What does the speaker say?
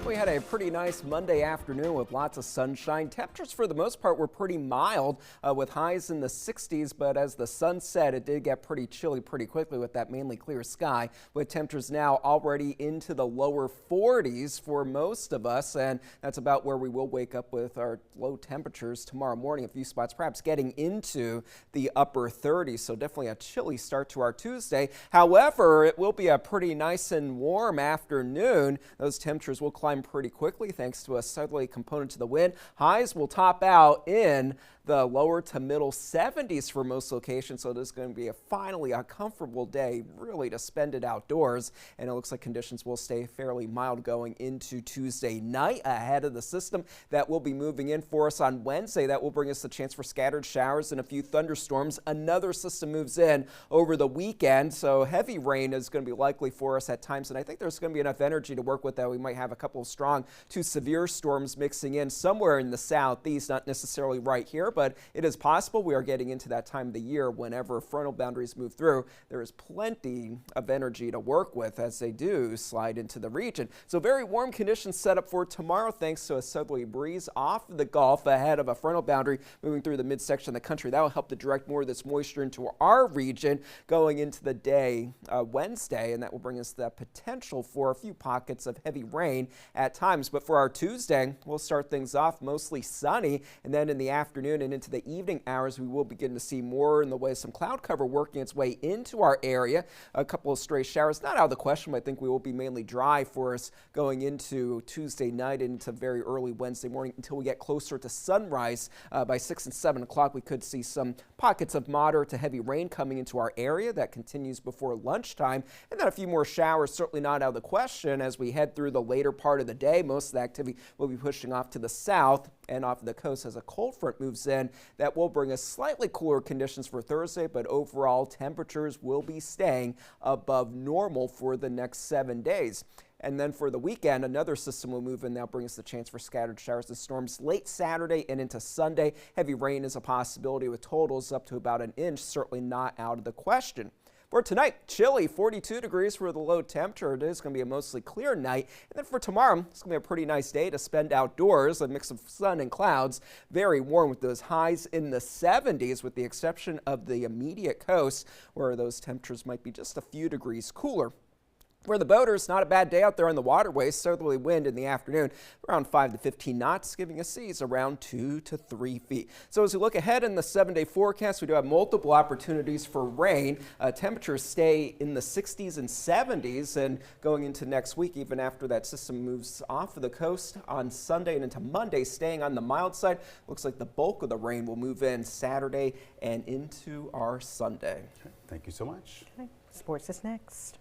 We had a pretty nice Monday afternoon with lots of sunshine. Temperatures for the most part were pretty mild with highs in the 60s, but as the sun set, it did get pretty chilly pretty quickly with that mainly clear sky, with temperatures now already into the lower 40s for most of us, and that's about where we will wake up with our low temperatures tomorrow morning. A few spots perhaps getting into the upper 30s, so definitely a chilly start to our Tuesday. However, it will be a pretty nice and warm afternoon. Those temperatures will climb pretty quickly thanks to a southerly component to the wind. Highs will top out in the lower to middle 70s for most locations, so this is going to be finally a comfortable day really to spend it outdoors, and it looks like conditions will stay fairly mild going into Tuesday night ahead of the system that will be moving in for us on Wednesday. That will bring us a chance for scattered showers and a few thunderstorms. Another system moves in over the weekend, so heavy rain is going to be likely for us at times, and I think there's going to be enough energy to work with that. We might have a couple of strong to severe storms mixing in somewhere in the southeast, not necessarily right here, but it is possible. We are getting into that time of the year whenever frontal boundaries move through. There is plenty of energy to work with as they do slide into the region. So very warm conditions set up for tomorrow thanks to a southerly breeze off the Gulf ahead of a frontal boundary moving through the midsection of the country. That will help to direct more of this moisture into our region going into the day Wednesday, and that will bring us the potential for a few pockets of heavy rain at times. But for our Tuesday, we'll start things off mostly sunny, and then in the afternoon and into the evening hours, we will begin to see more in the way of some cloud cover working its way into our area. A couple of stray showers, not out of the question, but I think we will be mainly dry for us going into Tuesday night and into very early Wednesday morning until we get closer to sunrise. By 6 and 7 o'clock, we could see some pockets of moderate to heavy rain coming into our area. That continues before lunchtime, and then a few more showers, certainly not out of the question as we head through the later part of the day. Most of the activity will be pushing off to the south and off the coast as a cold front moves in. That will bring us slightly cooler conditions for Thursday, but overall temperatures will be staying above normal for the next 7 days. And then for the weekend, another system will move in. That'll bring us the chance for scattered showers and storms late Saturday and into Sunday. Heavy rain is a possibility with totals up to about an inch, certainly not out of the question. For tonight, chilly, 42 degrees for the low temperature. It is going to be a mostly clear night. And then for tomorrow, it's going to be a pretty nice day to spend outdoors, a mix of sun and clouds. Very warm with those highs in the 70s, with the exception of the immediate coast, where those temperatures might be just a few degrees cooler. For the boaters, not a bad day out there on the waterways. Southerly wind in the afternoon around 5 to 15 knots, giving us seas around 2 to 3 feet. So as we look ahead in the 7-day forecast, we do have multiple opportunities for rain. Temperatures stay in the 60s and 70s, and going into next week, even after that system moves off of the coast on Sunday and into Monday, staying on the mild side. Looks like the bulk of the rain will move in Saturday and into our Sunday. Thank you so much. Okay. Sports is next.